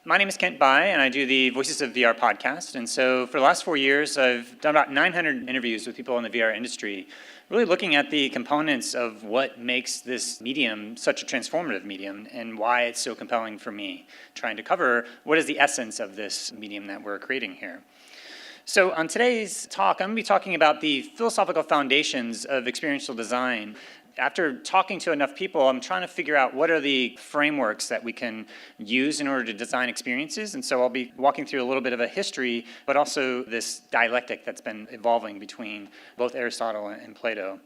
My name is Kent Bai, and I do the Voices of VR podcast. And so for the last 4 years, I've done about 900 interviews with people in the VR industry, really looking at the components of what makes this medium such a transformative medium and why it's so compelling for me, trying to cover what is the essence of this medium that we're creating here. So on today's talk, I'm going to be talking about the philosophical foundations of experiential design. After talking to enough people, I'm trying to figure out what are the frameworks that we can use in order to design experiences. And so I'll be walking through a little bit of a history, but also this dialectic that's been evolving between both Aristotle and Plato.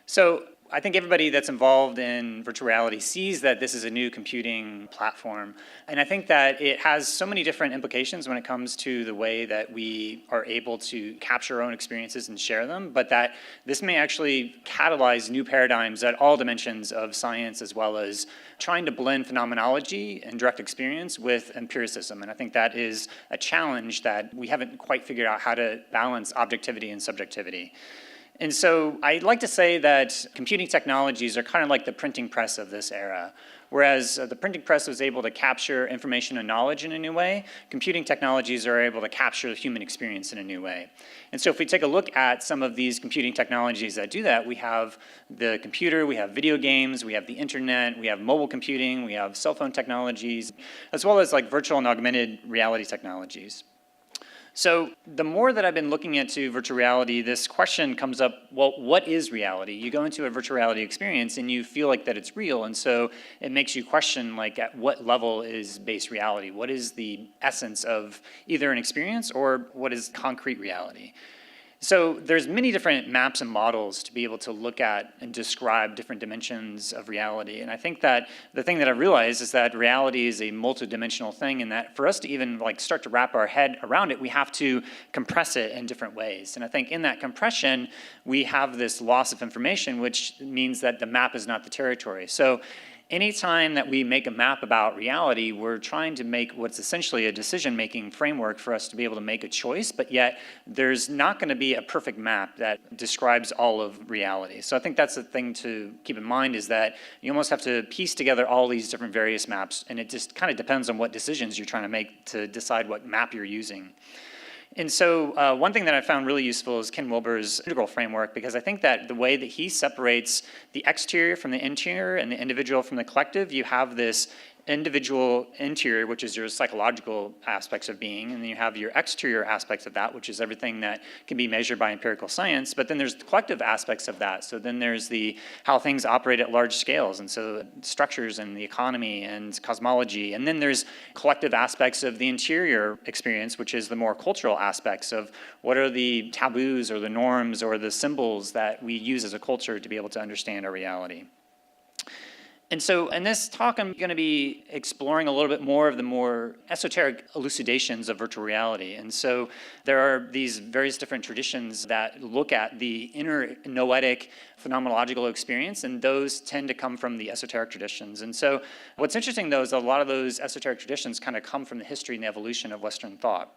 So I think everybody that's involved in virtual reality sees that this is a new computing platform. And I think that it has so many different implications when it comes to the way that we are able to capture our own experiences and share them, but that this may actually catalyze new paradigms at all dimensions of science, as well as trying to blend phenomenology and direct experience with empiricism. And I think that is a challenge that we haven't quite figured out how to balance objectivity and subjectivity. And so I'd like to say that computing technologies are kind of like the printing press of this era. Whereas the printing press was able to capture information and knowledge in a new way, computing technologies are able to capture the human experience in a new way. And so if we take a look at some of these computing technologies that do that, we have the computer, we have video games, we have the internet, we have mobile computing, we have cell phone technologies, as well as like virtual and augmented reality technologies. So the more that I've been looking into virtual reality, this question comes up, well, what is reality? You go into a virtual reality experience and you feel like that it's real, and so it makes you question, like, at what level is base reality? What is the essence of either an experience or what is concrete reality? So there's many different maps and models to be able to look at and describe different dimensions of reality. And I think that the thing that I realized is that reality is a multidimensional thing, and that for us to even like start to wrap our head around it, we have to compress it in different ways. And I think in that compression, we have this loss of information, which means that the map is not the territory. So anytime that we make a map about reality, we're trying to make what's essentially a decision-making framework for us to be able to make a choice, but yet there's not going to be a perfect map that describes all of reality. So I think that's the thing to keep in mind, is that you almost have to piece together all these different various maps, and it just kind of depends on what decisions you're trying to make to decide what map you're using. And so one thing that I found really useful is Ken Wilber's integral framework, because I think that the way that he separates the exterior from the interior and the individual from the collective, you have this individual interior, which is your psychological aspects of being, and then you have your exterior aspects of that, which is everything that can be measured by empirical science, but then there's the collective aspects of that. So then there's the how things operate at large scales, and so structures and the economy and cosmology, and then there's collective aspects of the interior experience, which is the more cultural aspects of what are the taboos or the norms or the symbols that we use as a culture to be able to understand our reality. And so in this talk, I'm going to be exploring a little bit more of the more esoteric elucidations of virtual reality. And so there are these various different traditions that look at the inner noetic phenomenological experience, and those tend to come from the esoteric traditions. And so what's interesting, though, is a lot of those esoteric traditions kind of come from the history and the evolution of Western thought.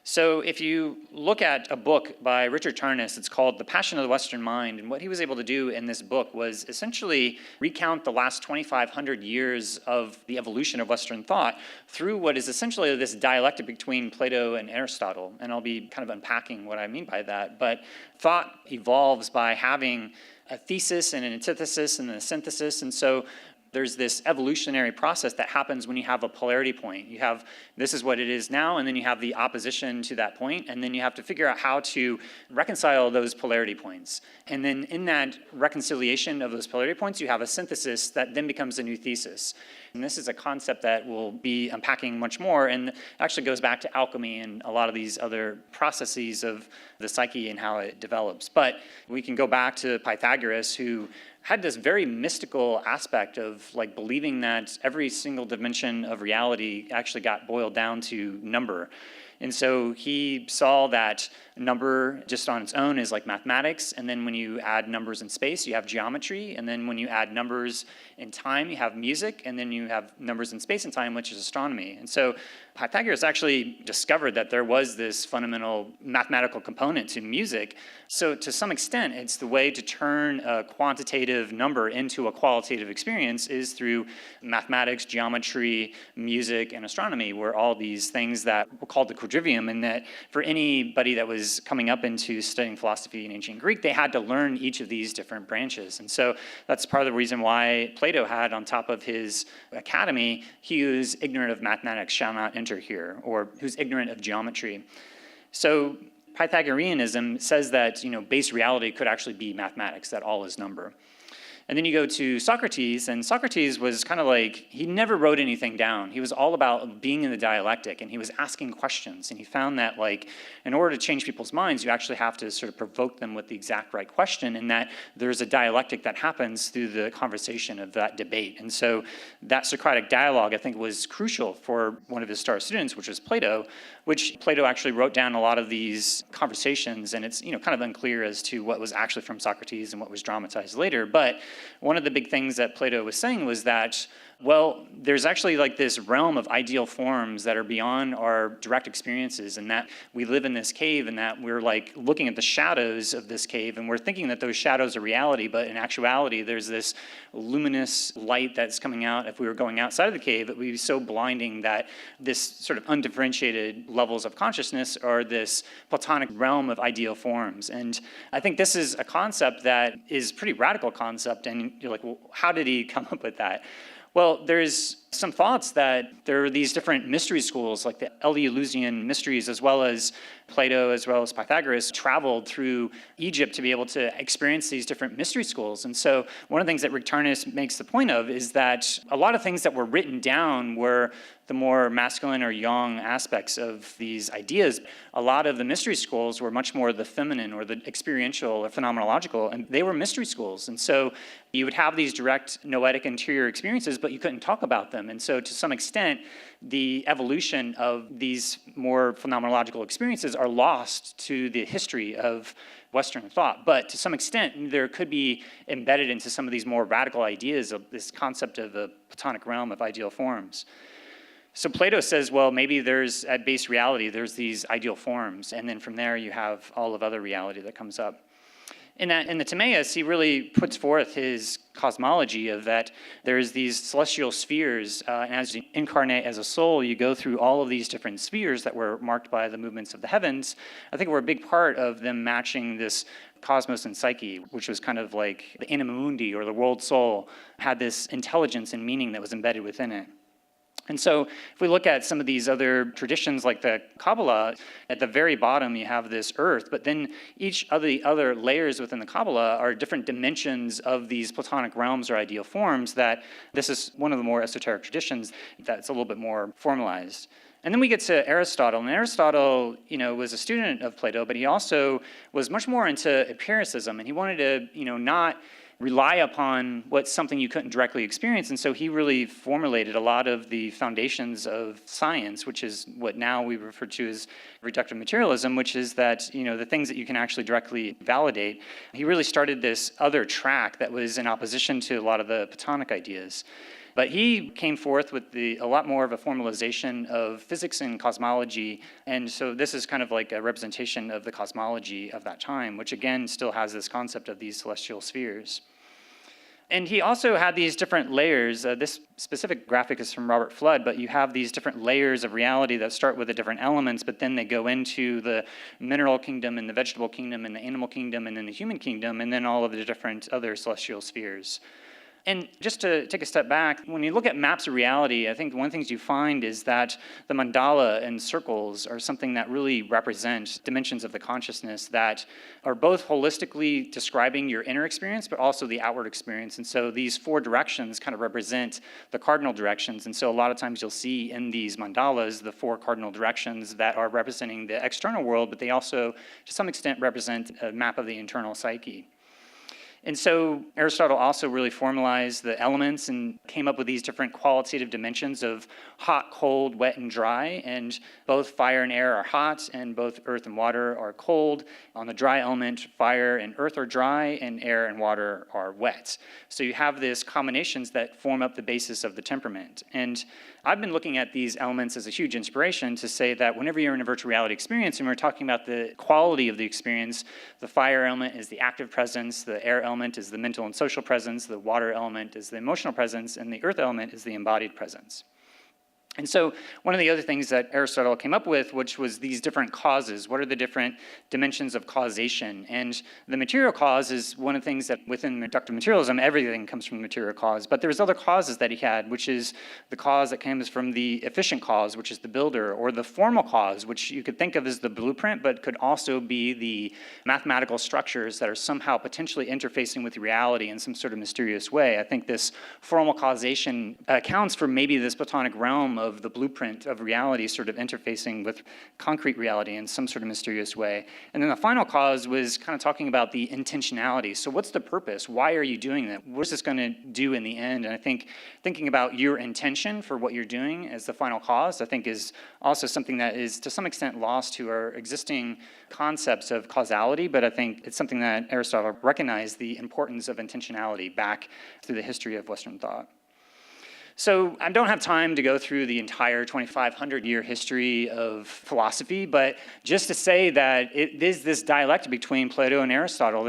So if you look at a book by Richard Tarnas, it's called The Passion of the Western Mind, and what he was able to do in this book was essentially recount the last 2,500 years of the evolution of Western thought through what is essentially this dialectic between Plato and Aristotle, and I'll be kind of unpacking what I mean by that. But thought evolves by having a thesis and an antithesis and a synthesis, and so there's this evolutionary process that happens when you have a polarity point. You have, this is what it is now, and then you have the opposition to that point, and then you have to figure out how to reconcile those polarity points. And then in that reconciliation of those polarity points, you have a synthesis that then becomes a new thesis. And this is a concept that we'll be unpacking much more, and actually goes back to alchemy and a lot of these other processes of the psyche and how it develops. But we can go back to Pythagoras, who had this very mystical aspect of like believing that every single dimension of reality actually got boiled down to number. And so he saw that number just on its own is like mathematics, and then when you add numbers in space, you have geometry, and then when you add numbers in time, you have music, and then you have numbers in space and time, which is astronomy. And so Pythagoras actually discovered that there was this fundamental mathematical component to music. So to some extent, it's the way to turn a quantitative number into a qualitative experience is through mathematics, geometry, music, and astronomy, were all these things that were called the quadrivium, and that for anybody that was coming up into studying philosophy in ancient Greek, they had to learn each of these different branches. And so that's part of the reason why Plato had on top of his academy, he who's ignorant of mathematics shall not enter here, or who's ignorant of geometry. So Pythagoreanism says that base reality could actually be mathematics, that all is number. And then you go to Socrates, and Socrates was kind of like, he never wrote anything down. He was all about being in the dialectic, and he was asking questions. And he found that, like, in order to change people's minds, you actually have to sort of provoke them with the exact right question, and that there's a dialectic that happens through the conversation of that debate. And so that Socratic dialogue, I think, was crucial for one of his star students, which was Plato, which Plato actually wrote down a lot of these conversations, and it's kind of unclear as to what was actually from Socrates and what was dramatized later. But one of the big things that Plato was saying was that, well, there's actually like this realm of ideal forms that are beyond our direct experiences, and that we live in this cave, and that we're like looking at the shadows of this cave, and we're thinking that those shadows are reality, but in actuality, there's this luminous light that's coming out. If we were going outside of the cave, it would be so blinding that this sort of undifferentiated levels of consciousness are this Platonic realm of ideal forms. And I think this is a concept that is a pretty radical concept, and you're like, well, how did he come up with that? Well, there's some thoughts that there are these different mystery schools, like the Eleusinian mysteries, as well as Plato, as well as Pythagoras, traveled through Egypt to be able to experience these different mystery schools. And so one of the things that Richard Tarnas makes the point of is that a lot of things that were written down were the more masculine or yang aspects of these ideas. A lot of the mystery schools were much more the feminine or the experiential or phenomenological, and they were mystery schools. And so you would have these direct noetic interior experiences, but you couldn't talk about them. And so to some extent, the evolution of these more phenomenological experiences are lost to the history of Western thought. But to some extent, there could be embedded into some of these more radical ideas of this concept of the Platonic realm of ideal forms. So Plato says, well, maybe there's, at base reality, there's these ideal forms, and then from there you have all of other reality that comes up. In the Timaeus, he really puts forth his cosmology of that there's these celestial spheres, and as you incarnate as a soul, you go through all of these different spheres that were marked by the movements of the heavens. I think we're a big part of them matching this cosmos and psyche, which was kind of like the anima mundi, or the world soul, had this intelligence and meaning that was embedded within it. And so if we look at some of these other traditions like the Kabbalah, at the very bottom you have this earth, but then each of the other layers within the Kabbalah are different dimensions of these Platonic realms or ideal forms, that this is one of the more esoteric traditions that's a little bit more formalized. And then we get to Aristotle, and Aristotle, was a student of Plato, but he also was much more into empiricism, and he wanted to, not rely upon what's something you couldn't directly experience. And so he really formulated a lot of the foundations of science, which is what now we refer to as reductive materialism, which is that, the things that you can actually directly validate. He really started this other track that was in opposition to a lot of the Platonic ideas. But he came forth with a lot more of a formalization of physics and cosmology, and so this is kind of like a representation of the cosmology of that time, which again still has this concept of these celestial spheres. And he also had these different layers. This specific graphic is from Robert Flood, but you have these different layers of reality that start with the different elements, but then they go into the mineral kingdom and the vegetable kingdom and the animal kingdom and then the human kingdom, and then all of the different other celestial spheres. And just to take a step back, when you look at maps of reality, I think one of the things you find is that the mandala and circles are something that really represent dimensions of the consciousness that are both holistically describing your inner experience, but also the outward experience. And so these four directions kind of represent the cardinal directions. And so a lot of times you'll see in these mandalas the four cardinal directions that are representing the external world, but they also, to some extent, represent a map of the internal psyche. And so Aristotle also really formalized the elements and came up with these different qualitative dimensions of hot, cold, wet, and dry. And both fire and air are hot, and both earth and water are cold. On the dry element, fire and earth are dry, and air and water are wet. So you have these combinations that form up the basis of the temperament. And I've been looking at these elements as a huge inspiration to say that whenever you're in a virtual reality experience, and we're talking about the quality of the experience, the fire element is the active presence, the air element is the mental and social presence, the water element is the emotional presence, and the earth element is the embodied presence. And so one of the other things that Aristotle came up with, which was these different causes. What are the different dimensions of causation? And the material cause is one of the things that within reductive materialism, everything comes from the material cause. But there's other causes that he had, which is the cause that comes from the efficient cause, which is the builder, or the formal cause, which you could think of as the blueprint, but could also be the mathematical structures that are somehow potentially interfacing with reality in some sort of mysterious way. I think this formal causation accounts for maybe this Platonic realm of the blueprint of reality sort of interfacing with concrete reality in some sort of mysterious way. And then the final cause was kind of talking about the intentionality. So what's the purpose? Why are you doing that? What is this going to do in the end? And I think thinking about your intention for what you're doing as the final cause, I think is also something that is to some extent lost to our existing concepts of causality, but I think it's something that Aristotle recognized the importance of intentionality back through the history of Western thought. So I don't have time to go through the entire 2,500-year history of philosophy, but just to say that it is this dialectic between Plato and Aristotle.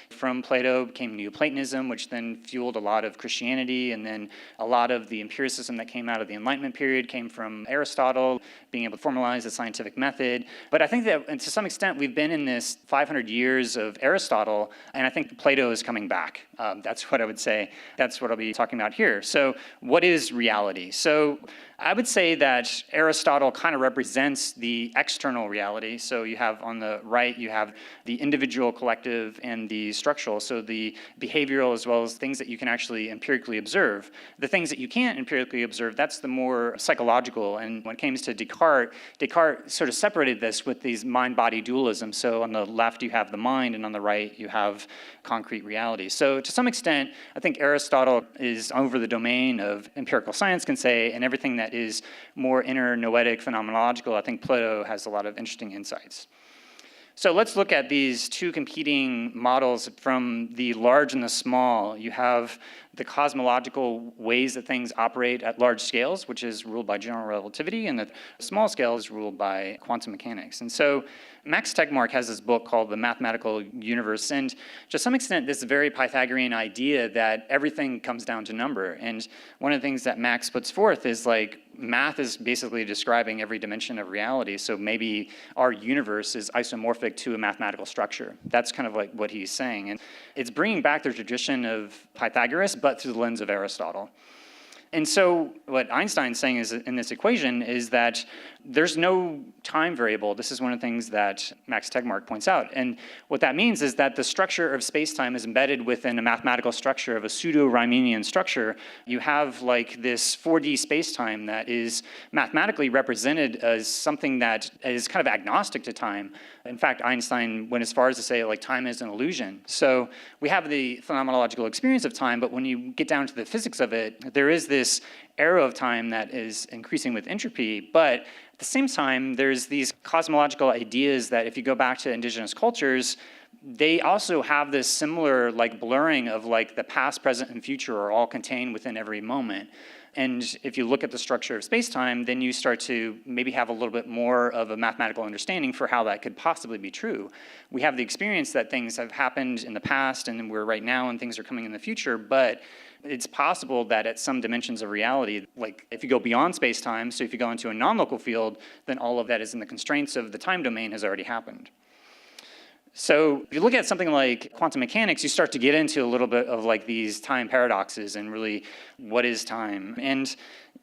From Plato came Neoplatonism, which then fueled a lot of Christianity, and then a lot of the empiricism that came out of the Enlightenment period came from Aristotle, being able to formalize the scientific method. But I think that to some extent we've been in this 500 years of Aristotle, and I think Plato is coming back. That's what I would say. That's what I'll be talking about here. So what is reality? So I would say that Aristotle kind of represents the external reality. So you have on the right, you have the individual, collective, and the structural. So the behavioral as well as things that you can actually empirically observe. The things that you can't empirically observe, that's the more psychological. And when it came to Descartes sort of separated this with these mind-body dualism. So on the left, you have the mind, and on the right, you have concrete reality. So to some extent, I think Aristotle is over the domain of empirical science, can say, and everything that is more inner noetic phenomenological. I think Plato has a lot of interesting insights. So let's look at these two competing models from the large and the small. You have the cosmological ways that things operate at large scales, which is ruled by general relativity, and the small scale is ruled by quantum mechanics. And so Max Tegmark has this book called The Mathematical Universe, and to some extent this very Pythagorean idea that everything comes down to number. And one of the things that Max puts forth is like math is basically describing every dimension of reality, so maybe our universe is isomorphic to a mathematical structure. That's kind of like what he's saying. And it's bringing back the tradition of Pythagoras, but through the lens of Aristotle. And so what Einstein's saying is in this equation is that there's no time variable. This is one of the things that Max Tegmark points out. And what that means is that the structure of space-time is embedded within a mathematical structure of a pseudo-Riemannian structure. You have like this 4D space-time that is mathematically represented as something that is kind of agnostic to time. In fact, Einstein went as far as to say like time is an illusion. So we have the phenomenological experience of time, but when you get down to the physics of it, there is this arrow of time that is increasing with entropy, but at the same time, there's these cosmological ideas that if you go back to indigenous cultures, they also have this similar like blurring of like the past, present, and future are all contained within every moment. And if you look at the structure of space-time, then you start to maybe have a little bit more of a mathematical understanding for how that could possibly be true. We have the experience that things have happened in the past and we're right now and things are coming in the future, but it's possible that at some dimensions of reality, like if you go beyond space-time, so if you go into a non-local field, then all of that is in the constraints of the time domain has already happened. So if you look at something like quantum mechanics, you start to get into a little bit of like these time paradoxes and really what is time. And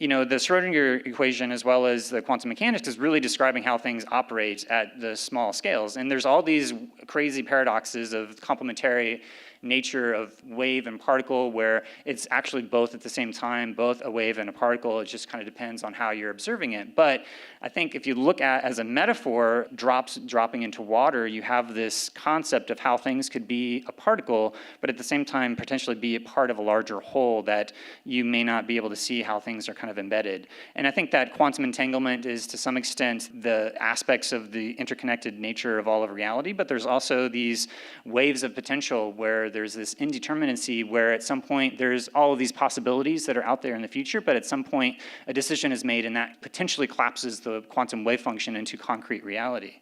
the Schrodinger equation as well as the quantum mechanics is really describing how things operate at the small scales. And there's all these crazy paradoxes of complementary nature of wave and particle where it's actually both at the same time, both a wave and a particle. It just kind of depends on how you're observing it. But I think if you look at, as a metaphor, drops dropping into water, you have this concept of how things could be a particle, but at the same time potentially be a part of a larger whole that you may not be able to see how things are kind of embedded. And I think that quantum entanglement is to some extent the aspects of the interconnected nature of all of reality, but there's also these waves of potential where there's this indeterminacy where at some point there's all of these possibilities that are out there in the future, but at some point a decision is made and that potentially collapses the quantum wave function into concrete reality.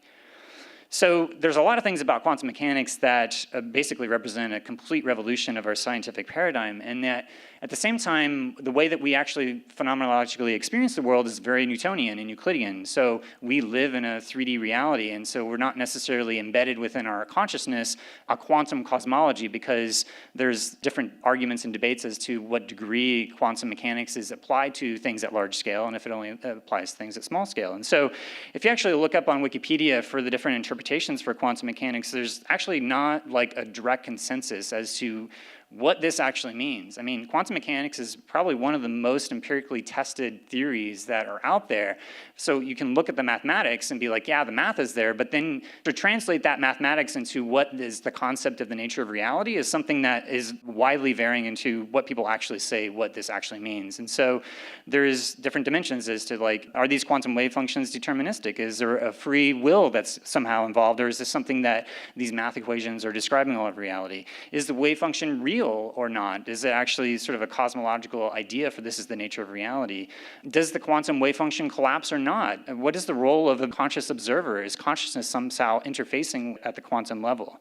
So there's a lot of things about quantum mechanics that basically represent a complete revolution of our scientific paradigm, and that at the same time, the way that we actually phenomenologically experience the world is very Newtonian and Euclidean. So we live in a 3D reality, and so we're not necessarily embedded within our consciousness a quantum cosmology, because there's different arguments and debates as to what degree quantum mechanics is applied to things at large scale, and if it only applies to things at small scale. And so if you actually look up on Wikipedia for the different interpretations for quantum mechanics, there's actually not like a direct consensus as to what this actually means. I mean, quantum mechanics is probably one of the most empirically tested theories that are out there. So you can look at the mathematics and be like, yeah, the math is there, but then to translate that mathematics into what is the concept of the nature of reality is something that is widely varying into what people actually say what this actually means. And so there's different dimensions as to like, are these quantum wave functions deterministic? Is there a free will that's somehow involved, or is this something that these math equations are describing all of reality? Is the wave function real or not? Is it actually sort of a cosmological idea for this is the nature of reality? Does the quantum wave function collapse or not? What is the role of a conscious observer? Is consciousness somehow interfacing at the quantum level?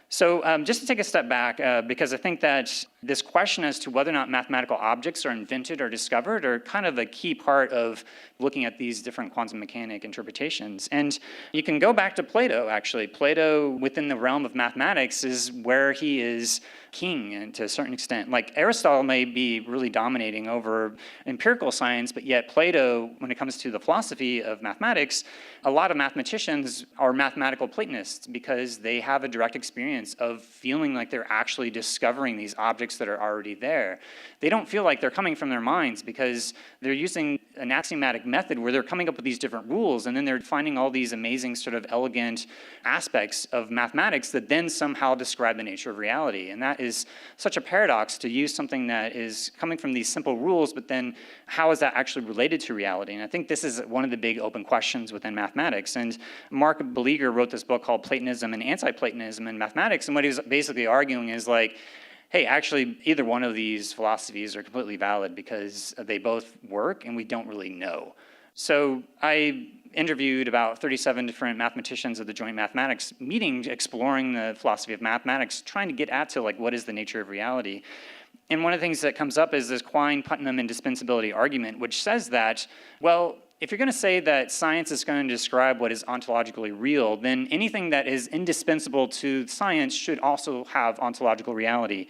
So just to take a step back, because I think that this question as to whether or not mathematical objects are invented or discovered are kind of a key part of looking at these different quantum mechanic interpretations. And you can go back to Plato, actually. Plato, within the realm of mathematics, is where he is king, and to a certain extent. Like Aristotle may be really dominating over empirical science, but yet Plato, when it comes to the philosophy of mathematics, a lot of mathematicians are mathematical Platonists because they have a direct experience of feeling like they're actually discovering these objects that are already there. They don't feel like they're coming from their minds because they're using an axiomatic method where they're coming up with these different rules, and then they're finding all these amazing sort of elegant aspects of mathematics that then somehow describe the nature of reality. And that is such a paradox, to use something that is coming from these simple rules, but then how is that actually related to reality? And I think this is one of the big open questions within mathematics. And Mark Beleaguer wrote this book called Platonism and Anti-Platonism in Mathematics, and what he was basically arguing is like, hey, actually, either one of these philosophies are completely valid because they both work and we don't really know. So I interviewed about 37 different mathematicians at the Joint Mathematics meeting, exploring the philosophy of mathematics, trying to get at to like, what is the nature of reality? And one of the things that comes up is this Quine-Putnam indispensability argument, which says that, well, if you're going to say that science is going to describe what is ontologically real, then anything that is indispensable to science should also have ontological reality,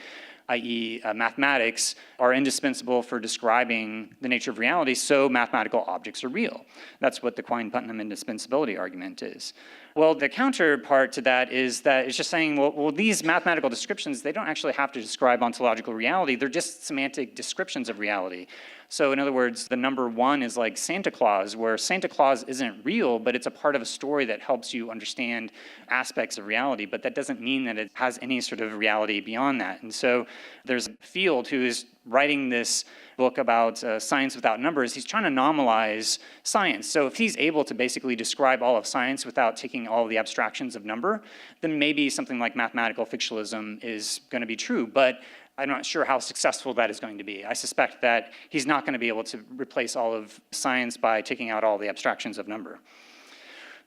i.e. Mathematics are indispensable for describing the nature of reality, so mathematical objects are real. That's what the Quine-Putnam indispensability argument is. Well, the counterpart to that is that it's just saying, well, these mathematical descriptions, they don't actually have to describe ontological reality. They're just semantic descriptions of reality. So in other words, the number 1 is like Santa Claus, where Santa Claus isn't real, but it's a part of a story that helps you understand aspects of reality. But that doesn't mean that it has any sort of reality beyond that. And so there's Field who is writing this book about science without numbers. He's trying to normalize science. So if he's able to basically describe all of science without taking all of the abstractions of number, then maybe something like mathematical fictionalism is going to be true. But I'm not sure how successful that is going to be. I suspect that he's not going to be able to replace all of science by taking out all the abstractions of number.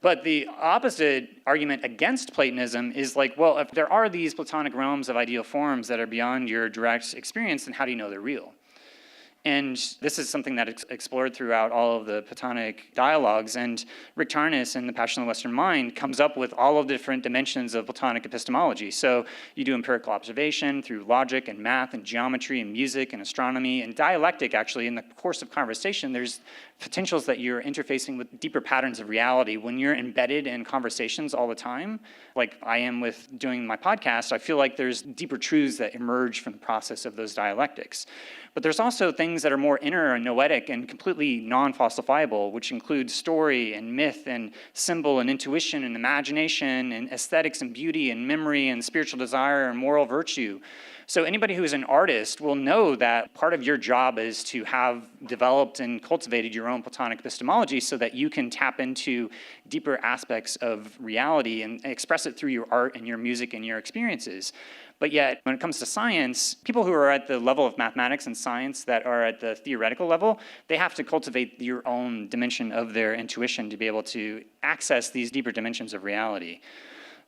But the opposite argument against Platonism is like, well, if there are these Platonic realms of ideal forms that are beyond your direct experience, then how do you know they're real? And this is something that is explored throughout all of the Platonic dialogues. And Rick Tarnas in The Passion of the Western Mind comes up with all of the different dimensions of Platonic epistemology. So you do empirical observation through logic and math and geometry and music and astronomy and dialectic. Actually, in the course of conversation, there's potentials that you're interfacing with deeper patterns of reality. When you're embedded in conversations all the time, like I am with doing my podcast, I feel like there's deeper truths that emerge from the process of those dialectics. But there's also things that are more inner and noetic and completely non-falsifiable, which include story and myth and symbol and intuition and imagination and aesthetics and beauty and memory and spiritual desire and moral virtue. So anybody who is an artist will know that part of your job is to have developed and cultivated your own Platonic epistemology so that you can tap into deeper aspects of reality and express it through your art and your music and your experiences. But yet, when it comes to science, people who are at the level of mathematics and science that are at the theoretical level, they have to cultivate your own dimension of their intuition to be able to access these deeper dimensions of reality.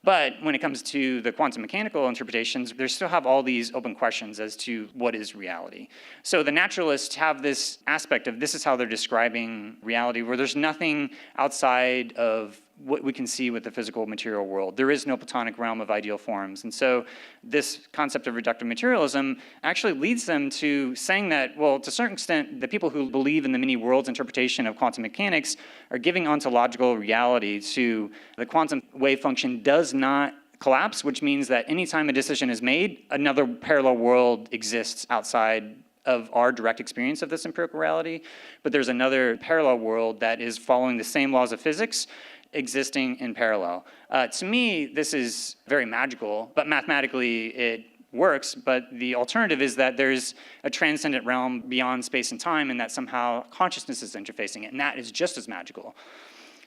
But when it comes to the quantum mechanical interpretations, they still have all these open questions as to what is reality. So the naturalists have this aspect of this is how they're describing reality, where there's nothing outside of what we can see with the physical material world. There is no Platonic realm of ideal forms. And so this concept of reductive materialism actually leads them to saying that, well, to a certain extent, the people who believe in the many worlds interpretation of quantum mechanics are giving ontological reality to the quantum wave function does not collapse, which means that anytime a decision is made, another parallel world exists outside of our direct experience of this empirical reality. But there's another parallel world that is following the same laws of physics existing in parallel. To me, this is very magical, but mathematically it works. But the alternative is that there's a transcendent realm beyond space and time, and that somehow consciousness is interfacing it, and that is just as magical.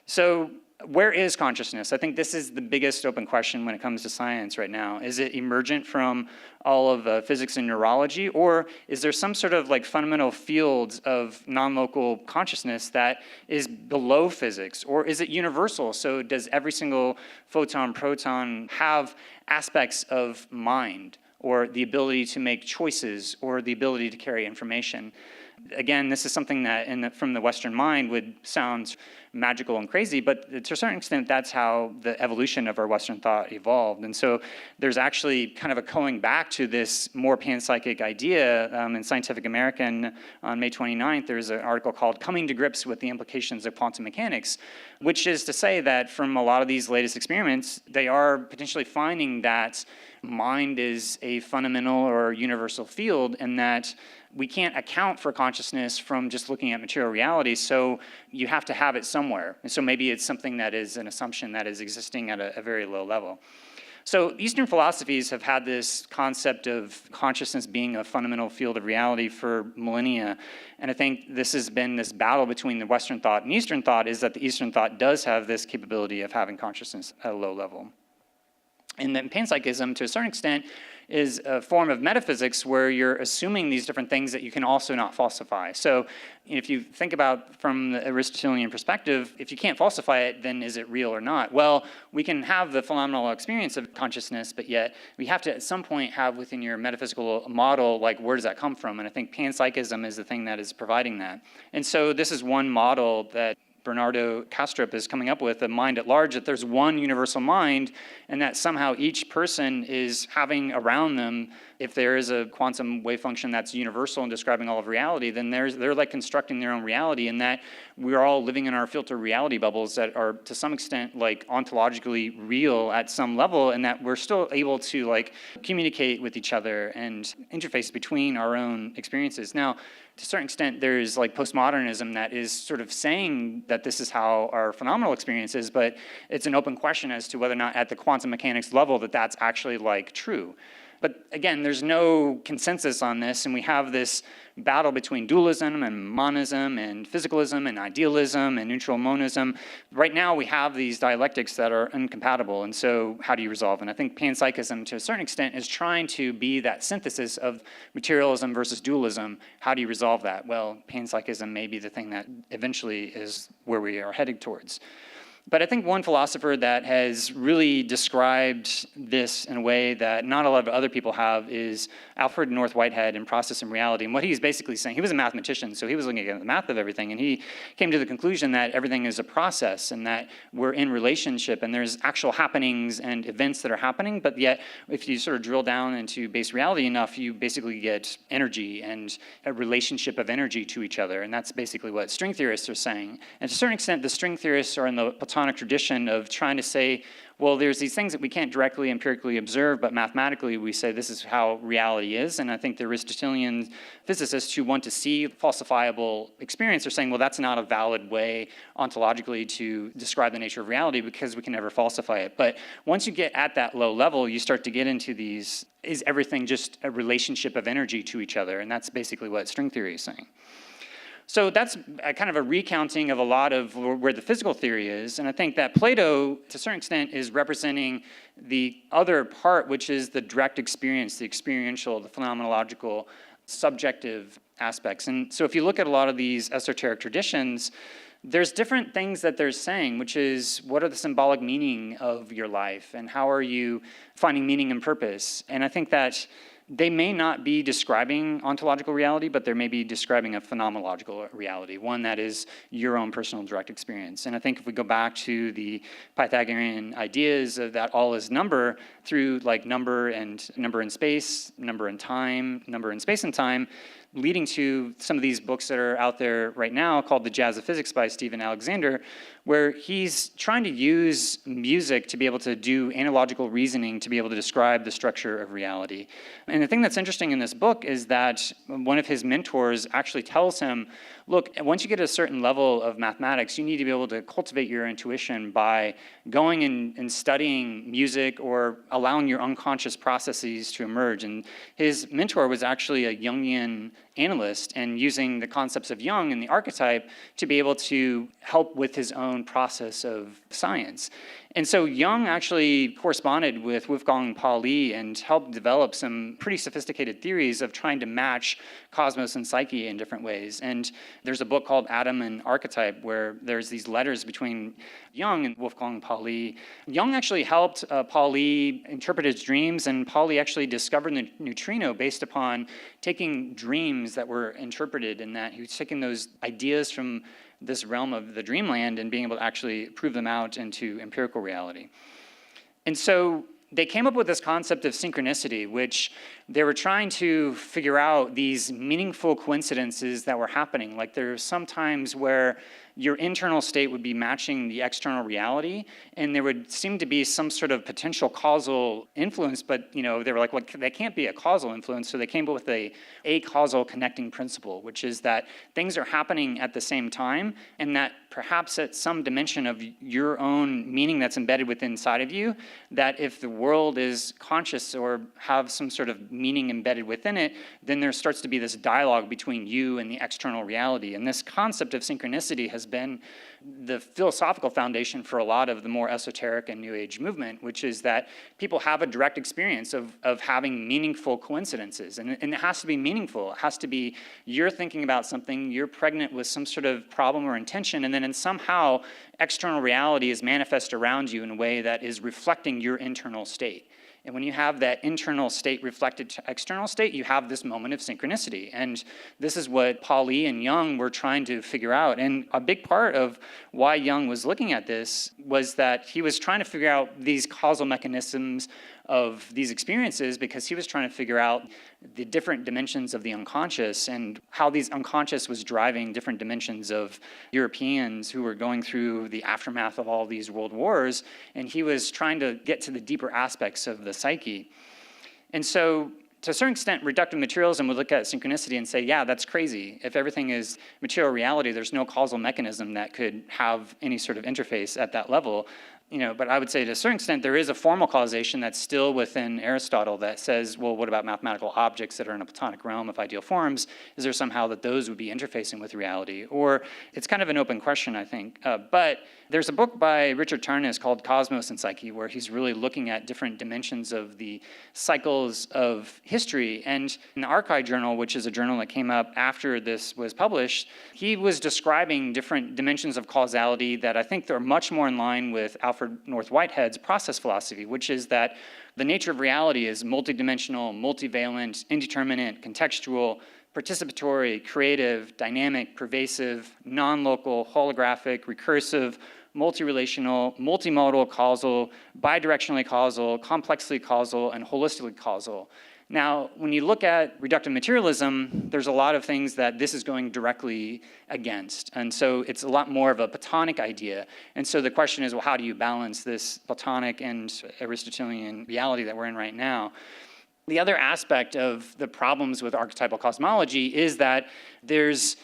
So where is consciousness? I think this is the biggest open question when it comes to science right now. Is it emergent from all of physics and neurology, or is there some sort of like fundamental fields of non-local consciousness that is below physics, or is it universal? So does every single photon, proton have aspects of mind, or the ability to make choices, or the ability to carry information? Again, this is something that from the Western mind would sound magical and crazy, but to a certain extent, that's how the evolution of our Western thought evolved. And so there's actually kind of a going back to this more panpsychic idea. In Scientific American on May 29th, there's an article called Coming to Grips with the Implications of Quantum Mechanics, which is to say that from a lot of these latest experiments, they are potentially finding that mind is a fundamental or universal field, and that we can't account for consciousness from just looking at material reality, so you have to have it somewhere. And so maybe it's something that is an assumption that is existing at a very low level. So Eastern philosophies have had this concept of consciousness being a fundamental field of reality for millennia. And I think this has been this battle between the Western thought and Eastern thought, is that the Eastern thought does have this capability of having consciousness at a low level. And then panpsychism, to a certain extent, is a form of metaphysics where you're assuming these different things that you can also not falsify. So if you think about from the Aristotelian perspective, if you can't falsify it, then is it real or not? Well, we can have the phenomenal experience of consciousness, but yet we have to at some point have within your metaphysical model, like, where does that come from? And I think panpsychism is the thing that is providing that. And so this is one model that Bernardo Kastrup is coming up with, a mind at large, that there's one universal mind, and that somehow each person is having around them, if there is a quantum wave function that's universal and describing all of reality, then they're like constructing their own reality, and that we're all living in our filter reality bubbles that are to some extent like ontologically real at some level, and that we're still able to like communicate with each other and interface between our own experiences. Now, to a certain extent, there's like postmodernism that is sort of saying that this is how our phenomenal experience is, but it's an open question as to whether or not at the quantum mechanics level that that's actually like true. But again, there's no consensus on this, and we have this battle between dualism and monism and physicalism and idealism and neutral monism. Right now, we have these dialectics that are incompatible, and so how do you resolve? And I think panpsychism, to a certain extent, is trying to be that synthesis of materialism versus dualism. How do you resolve that? Well, panpsychism may be the thing that eventually is where we are heading towards. But I think one philosopher that has really described this in a way that not a lot of other people have is Alfred North Whitehead in Process and Reality. And what he's basically saying, he was a mathematician, so he was looking at the math of everything, and he came to the conclusion that everything is a process and that we're in relationship and there's actual happenings and events that are happening, but yet if you sort of drill down into base reality enough, you basically get energy and a relationship of energy to each other. And that's basically what string theorists are saying. And to a certain extent, the string theorists are in the Platonic tradition of trying to say, well, there's these things that we can't directly empirically observe, but mathematically we say this is how reality is. And I think the Aristotelian physicists who want to see falsifiable experience are saying, well, that's not a valid way ontologically to describe the nature of reality because we can never falsify it. But once you get at that low level, you start to get into these, is everything just a relationship of energy to each other? And that's basically what string theory is saying. So that's a kind of a recounting of a lot of where the physical theory is. And I think that Plato, to a certain extent, is representing the other part, which is the direct experience, the experiential, the phenomenological, subjective aspects. And so if you look at a lot of these esoteric traditions, there's different things that they're saying, which is what are the symbolic meaning of your life and how are you finding meaning and purpose? And I think that they may not be describing ontological reality, but they may be describing a phenomenological reality, one that is your own personal direct experience. And I think if we go back to the Pythagorean ideas of that all is number, through like number in space, number in time, number in space and time, leading to some of these books that are out there right now called The Jazz of Physics by Stephen Alexander, where he's trying to use music to be able to do analogical reasoning to be able to describe the structure of reality. And the thing that's interesting in this book is that one of his mentors actually tells him, look, once you get a certain level of mathematics, you need to be able to cultivate your intuition by going and studying music or allowing your unconscious processes to emerge. And his mentor was actually a Jungian analyst and using the concepts of Jung and the archetype to be able to help with his own process of science. And so Jung actually corresponded with Wolfgang Pauli and helped develop some pretty sophisticated theories of trying to match cosmos and psyche in different ways. And there's a book called Atom and Archetype where there's these letters between Jung and Wolfgang Pauli. Jung actually helped Pauli interpret his dreams, and Pauli actually discovered the neutrino based upon taking dreams that were interpreted in that. He was taking those ideas from this realm of the dreamland and being able to actually prove them out into empirical reality. And so they came up with this concept of synchronicity, which they were trying to figure out these meaningful coincidences that were happening. Like there's some times where your internal state would be matching the external reality, and there would seem to be some sort of potential causal influence, but they were like, well, that can't be a causal influence, so they came up with a causal connecting principle, which is that things are happening at the same time, and that perhaps at some dimension of your own meaning that's embedded within inside of you, that if the world is conscious or have some sort of meaning embedded within it, then there starts to be this dialogue between you and the external reality. And this concept of synchronicity has been the philosophical foundation for a lot of the more esoteric and New Age movement, which is that people have a direct experience of having meaningful coincidences. And it has to be meaningful. It has to be you're thinking about something, you're pregnant with some sort of problem or intention, and then somehow external reality is manifest around you in a way that is reflecting your internal state. And when you have that internal state reflected to external state, you have this moment of synchronicity. And this is what Pauli and Jung were trying to figure out. And a big part of why Jung was looking at this was that he was trying to figure out these causal mechanisms of these experiences because he was trying to figure out the different dimensions of the unconscious and how these unconscious was driving different dimensions of Europeans who were going through the aftermath of all these world wars. And he was trying to get to the deeper aspects of the psyche. And so to a certain extent, reductive materialism would look at synchronicity and say, yeah, that's crazy. If everything is material reality, there's no causal mechanism that could have any sort of interface at that level. But I would say to a certain extent, there is a formal causation that's still within Aristotle that says, well, what about mathematical objects that are in a Platonic realm of ideal forms? Is there somehow that those would be interfacing with reality? Or it's kind of an open question, I think. But there's a book by Richard Tarnas called Cosmos and Psyche, where he's really looking at different dimensions of the cycles of history. And in the Archive Journal, which is a journal that came up after this was published, he was describing different dimensions of causality that I think are much more in line with Alfred North Whitehead's process philosophy, which is that the nature of reality is multidimensional, multivalent, indeterminate, contextual, participatory, creative, dynamic, pervasive, non-local, holographic, recursive, multi-relational, multimodal, causal, bidirectionally causal, complexly causal, and holistically causal. Now, when you look at reductive materialism, there's a lot of things that this is going directly against. And so it's a lot more of a Platonic idea. And so the question is, well, how do you balance this Platonic and Aristotelian reality that we're in right now? The other aspect of the problems with archetypal cosmology is that there's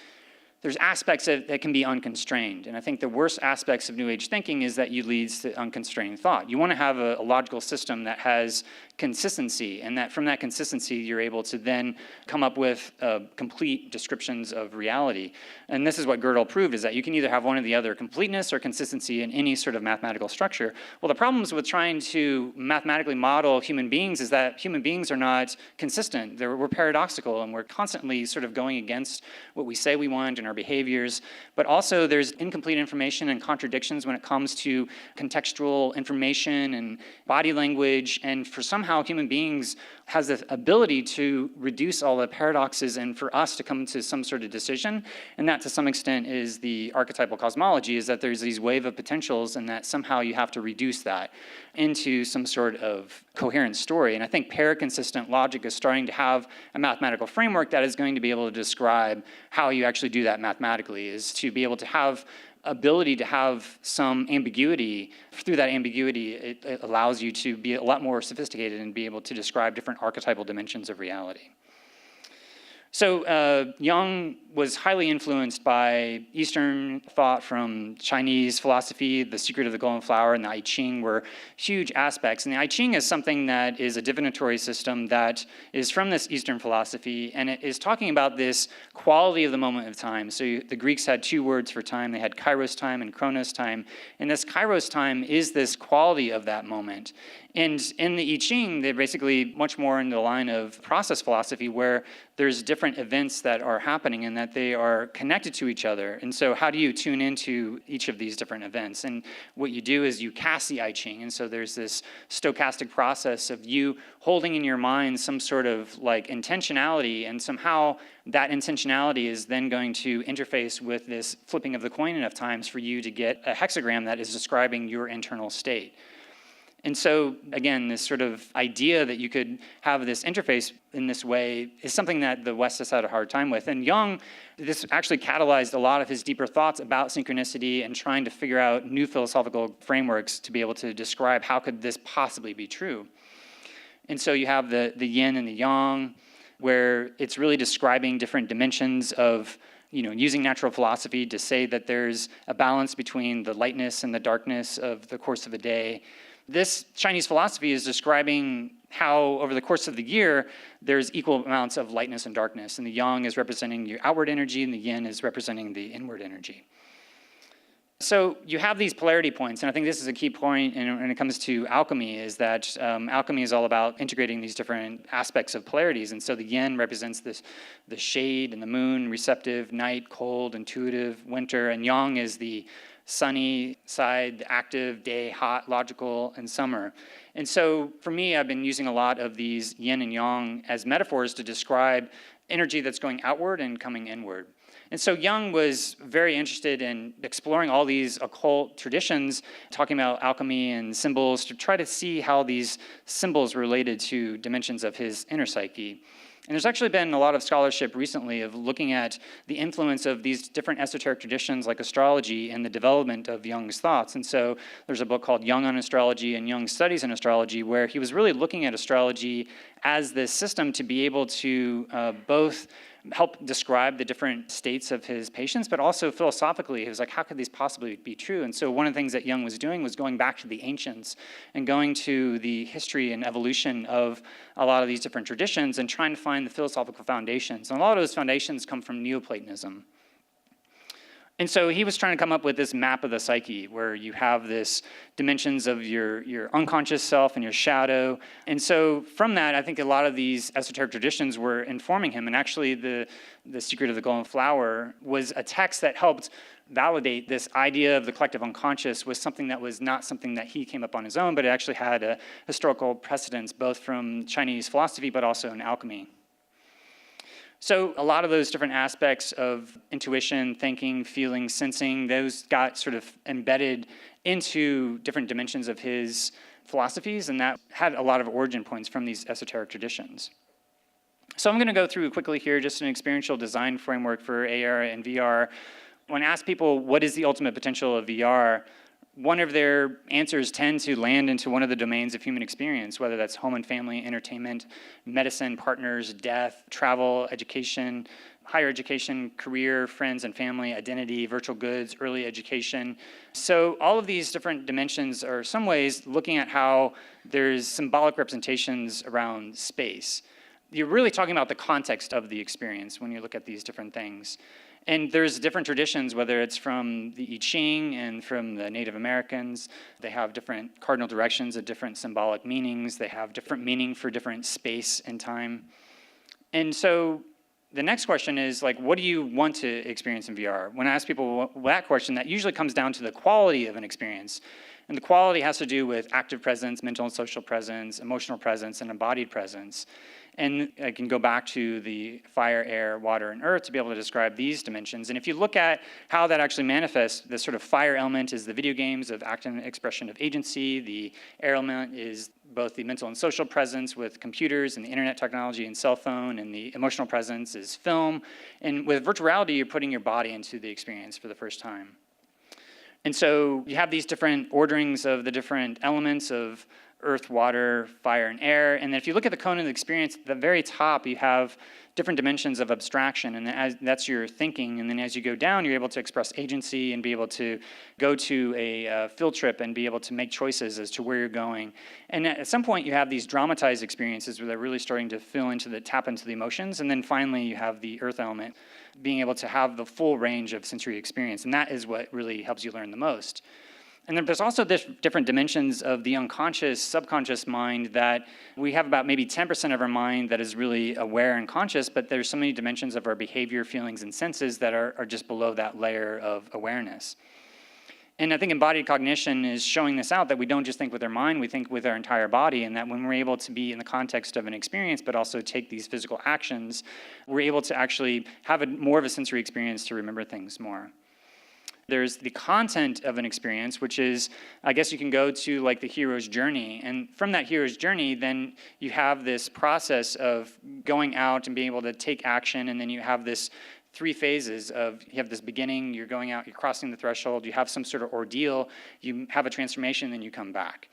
aspects that can be unconstrained. And I think the worst aspects of New Age thinking is that it leads to unconstrained thought. You want to have a logical system that has consistency, and that from that consistency, you're able to then come up with complete descriptions of reality. And this is what Gödel proved, is that you can either have one or the other, completeness or consistency in any sort of mathematical structure. Well, the problems with trying to mathematically model human beings is that human beings are not consistent. We're paradoxical, and we're constantly sort of going against what we say we want in our behaviors. But also, there's incomplete information and contradictions when it comes to contextual information and body language, and for somehow human beings has the ability to reduce all the paradoxes and for us to come to some sort of decision. And that to some extent is the archetypal cosmology, is that there's these wave of potentials and that somehow you have to reduce that into some sort of coherent story. And I think paraconsistent logic is starting to have a mathematical framework that is going to be able to describe how you actually do that mathematically, is to be able to have ability to have some ambiguity. Through that ambiguity, it allows you to be a lot more sophisticated and be able to describe different archetypal dimensions of reality. So Jung was highly influenced by Eastern thought from Chinese philosophy. The Secret of the Golden Flower and the I Ching were huge aspects. And the I Ching is something that is a divinatory system that is from this Eastern philosophy, and it is talking about this quality of the moment of time. So the Greeks had two words for time. They had Kairos time and Chronos time. And this Kairos time is this quality of that moment. And in the I Ching, they're basically much more in the line of process philosophy, where there's different events that are happening and that they are connected to each other. And so how do you tune into each of these different events? And what you do is you cast the I Ching. And so there's this stochastic process of you holding in your mind some sort of like intentionality, and somehow that intentionality is then going to interface with this flipping of the coin enough times for you to get a hexagram that is describing your internal state. And so, again, this sort of idea that you could have this interface in this way is something that the West has had a hard time with. And Jung, this actually catalyzed a lot of his deeper thoughts about synchronicity and trying to figure out new philosophical frameworks to be able to describe how could this possibly be true. And so you have the yin and the yang, where it's really describing different dimensions of, using natural philosophy to say that there's a balance between the lightness and the darkness of the course of a day. This Chinese philosophy is describing how over the course of the year, there's equal amounts of lightness and darkness. And the yang is representing your outward energy, and the yin is representing the inward energy. So you have these polarity points, and I think this is a key point when it comes to alchemy, is that alchemy is all about integrating these different aspects of polarities. And so the yin represents the shade and the moon, receptive, night, cold, intuitive, winter, and yang is the sunny side, the active, day, hot, logical, and summer. And so for me, I've been using a lot of these yin and yang as metaphors to describe energy that's going outward and coming inward. And so Jung was very interested in exploring all these occult traditions, talking about alchemy and symbols, to try to see how these symbols related to dimensions of his inner psyche. And there's actually been a lot of scholarship recently of looking at the influence of these different esoteric traditions like astrology and the development of Jung's thoughts. And so there's a book called Jung on Astrology and Jung's Studies in Astrology, where he was really looking at astrology as this system to be able to both help describe the different states of his patients, but also philosophically, he was like, how could these possibly be true? And so one of the things that Jung was doing was going back to the ancients and going to the history and evolution of a lot of these different traditions and trying to find the philosophical foundations. And a lot of those foundations come from Neoplatonism. And so he was trying to come up with this map of the psyche where you have this dimensions of your unconscious self and your shadow. And so from that, I think a lot of these esoteric traditions were informing him. And actually the Secret of the Golden Flower was a text that helped validate this idea of the collective unconscious was something that was not something that he came up on his own, but it actually had a historical precedence both from Chinese philosophy but also in alchemy. So a lot of those different aspects of intuition, thinking, feeling, sensing, those got sort of embedded into different dimensions of his philosophies, and that had a lot of origin points from these esoteric traditions. So I'm going to go through quickly here just an experiential design framework for AR and VR. When I ask people what is the ultimate potential of VR, one of their answers tend to land into one of the domains of human experience, whether that's home and family, entertainment, medicine, partners, death, travel, education, higher education, career, friends and family, identity, virtual goods, early education. So all of these different dimensions are some ways looking at how there's symbolic representations around space. You're really talking about the context of the experience when you look at these different things. And there's different traditions, whether it's from the I Ching and from the Native Americans. They have different cardinal directions of different symbolic meanings. They have different meaning for different space and time. And so the next question is, like, what do you want to experience in VR? When I ask people that question, that usually comes down to the quality of an experience. And the quality has to do with active presence, mental and social presence, emotional presence, and embodied presence. And I can go back to the fire, air, water, and earth to be able to describe these dimensions. And if you look at how that actually manifests, the sort of fire element is the video games of active expression of agency. The air element is both the mental and social presence with computers and the internet technology and cell phone, and the emotional presence is film. And with virtual reality, you're putting your body into the experience for the first time. And so you have these different orderings of the different elements of earth, water, fire, and air. And then if you look at the cone of the experience, at the very top, you have different dimensions of abstraction, and that's your thinking. And then as you go down, you're able to express agency and be able to go to a field trip and be able to make choices as to where you're going. And at some point, you have these dramatized experiences where they're really starting to tap into the emotions. And then finally, you have the earth element, being able to have the full range of sensory experience. And that is what really helps you learn the most. And then there's also different dimensions of the unconscious, subconscious mind that we have about maybe 10% of our mind that is really aware and conscious, but there's so many dimensions of our behavior, feelings, and senses that are just below that layer of awareness. And I think embodied cognition is showing this out, that we don't just think with our mind, we think with our entire body, and that when we're able to be in the context of an experience, but also take these physical actions, we're able to actually have more of a sensory experience to remember things more. There's the content of an experience, which is, I guess you can go to like the hero's journey. And from that hero's journey, then you have this process of going out and being able to take action. And then you have this 3 phases of, you have this beginning, you're going out, you're crossing the threshold, you have some sort of ordeal, you have a transformation, then you come back.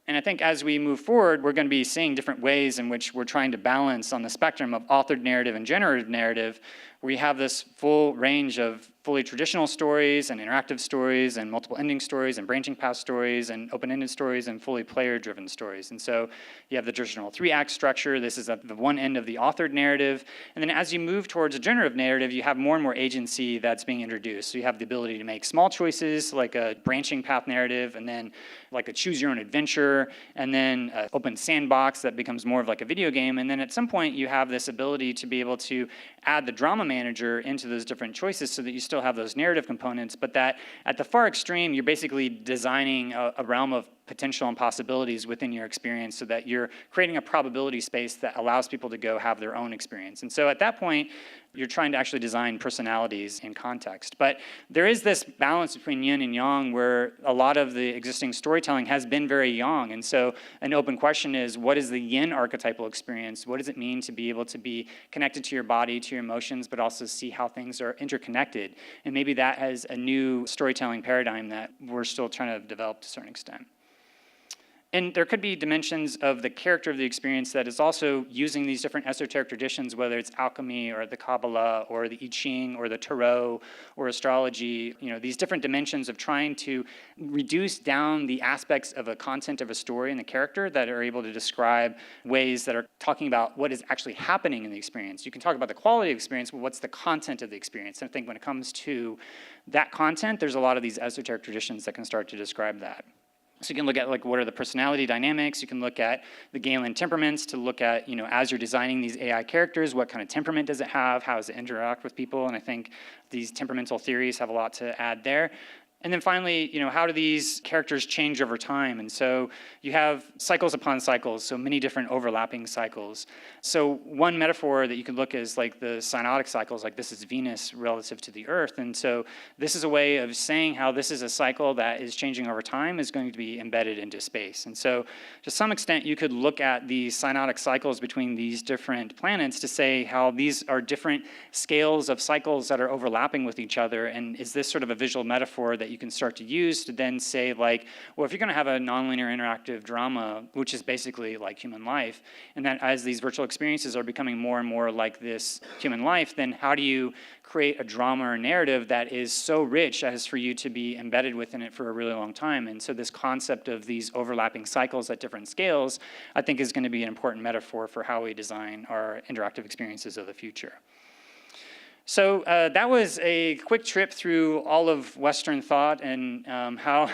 And I think as we move forward, we're going to be seeing different ways in which we're trying to balance on the spectrum of authored narrative and generative narrative, where you have this full range of fully traditional stories and interactive stories and multiple ending stories and branching path stories and open-ended stories and fully player-driven stories. And so you have the traditional 3-act structure. This is at the one end of the authored narrative. And then as you move towards a generative narrative, you have more and more agency that's being introduced. So you have the ability to make small choices, like a branching path narrative, and then like a choose your own adventure, and then an open sandbox that becomes more of like a video game. And then at some point, you have this ability to be able to add the drama manager into those different choices so that you still have those narrative components, but that at the far extreme, you're basically designing a realm of potential and possibilities within your experience so that you're creating a probability space that allows people to go have their own experience. And so at that point, you're trying to actually design personalities in context. But there is this balance between yin and yang where a lot of the existing storytelling has been very yang. And so an open question is, what is the yin archetypal experience? What does it mean to be able to be connected to your body, to your emotions, but also see how things are interconnected? And maybe that has a new storytelling paradigm that we're still trying to develop to a certain extent. And there could be dimensions of the character of the experience that is also using these different esoteric traditions, whether it's alchemy or the Kabbalah or the I Ching or the Tarot or astrology, these different dimensions of trying to reduce down the aspects of a content of a story and the character that are able to describe ways that are talking about what is actually happening in the experience. You can talk about the quality of the experience, but what's the content of the experience? And I think when it comes to that content, there's a lot of these esoteric traditions that can start to describe that. So you can look at what are the personality dynamics. You can look at the Galen temperaments to look at, as you're designing these AI characters, what kind of temperament does it have? How does it interact with people? And I think these temperamental theories have a lot to add there. And then finally, how do these characters change over time? And so you have cycles upon cycles, so many different overlapping cycles. So one metaphor that you could look is like the synodic cycles, like this is Venus relative to the Earth. And so this is a way of saying how this is a cycle that is changing over time is going to be embedded into space. And so to some extent, you could look at the synodic cycles between these different planets to say how these are different scales of cycles that are overlapping with each other. And is this sort of a visual metaphor that you can start to use to then say, well, if you're going to have a nonlinear interactive drama, which is basically like human life, and that as these virtual experiences are becoming more and more like this human life, then how do you create a drama or narrative that is so rich as for you to be embedded within it for a really long time? And so this concept of these overlapping cycles at different scales, I think is going to be an important metaphor for how we design our interactive experiences of the future. So that was a quick trip through all of Western thought and how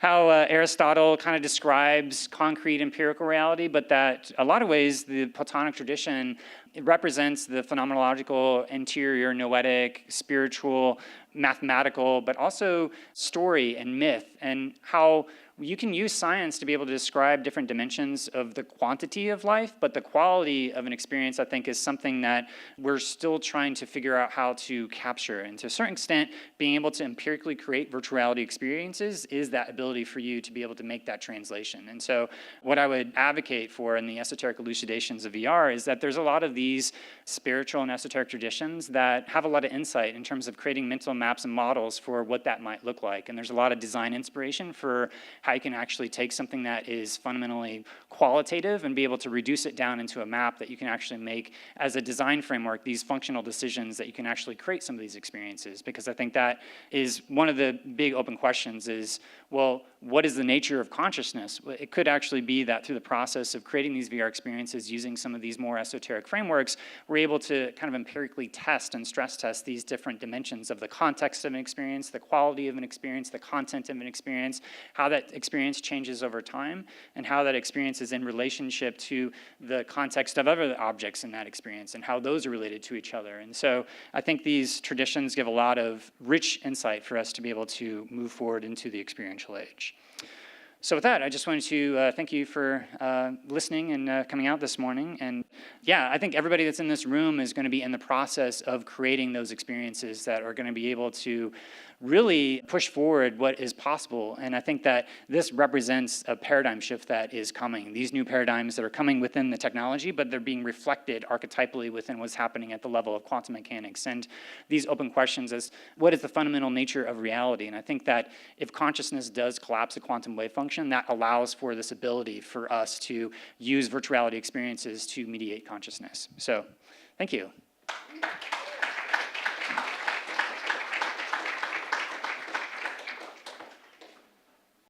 Aristotle kind of describes concrete empirical reality, but that a lot of ways the Platonic tradition represents the phenomenological, interior, noetic, spiritual, mathematical, but also story and myth, and how you can use science to be able to describe different dimensions of the quantity of life, but the quality of an experience, I think, is something that we're still trying to figure out how to capture. And to a certain extent, being able to empirically create virtual reality experiences is that ability for you to be able to make that translation. And so what I would advocate for in the Esoteric Elucidations of VR is that there's a lot of these spiritual and esoteric traditions that have a lot of insight in terms of creating mental maps and models for what that might look like. And there's a lot of design inspiration for how you can actually take something that is fundamentally qualitative and be able to reduce it down into a map that you can actually make as a design framework, these functional decisions that you can actually create some of these experiences. Because I think that is one of the big open questions is, well, what is the nature of consciousness? It could actually be that through the process of creating these VR experiences using some of these more esoteric frameworks, we're able to kind of empirically test and stress test these different dimensions of the context of an experience, the quality of an experience, the content of an experience, how that experience changes over time, and how that experience is in relationship to the context of other objects in that experience, and how those are related to each other. And so I think these traditions give a lot of rich insight for us to be able to move forward into the experiential age. So with that, I just wanted to thank you for listening and coming out this morning. And yeah, I think everybody that's in this room is going to be in the process of creating those experiences that are going to be able to really push forward what is possible. And I think that this represents a paradigm shift that is coming. These new paradigms that are coming within the technology, but they're being reflected archetypally within what's happening at the level of quantum mechanics. And these open questions as what is the fundamental nature of reality? And I think that if consciousness does collapse a quantum wave function, that allows for this ability for us to use virtuality experiences to mediate consciousness. So, thank you.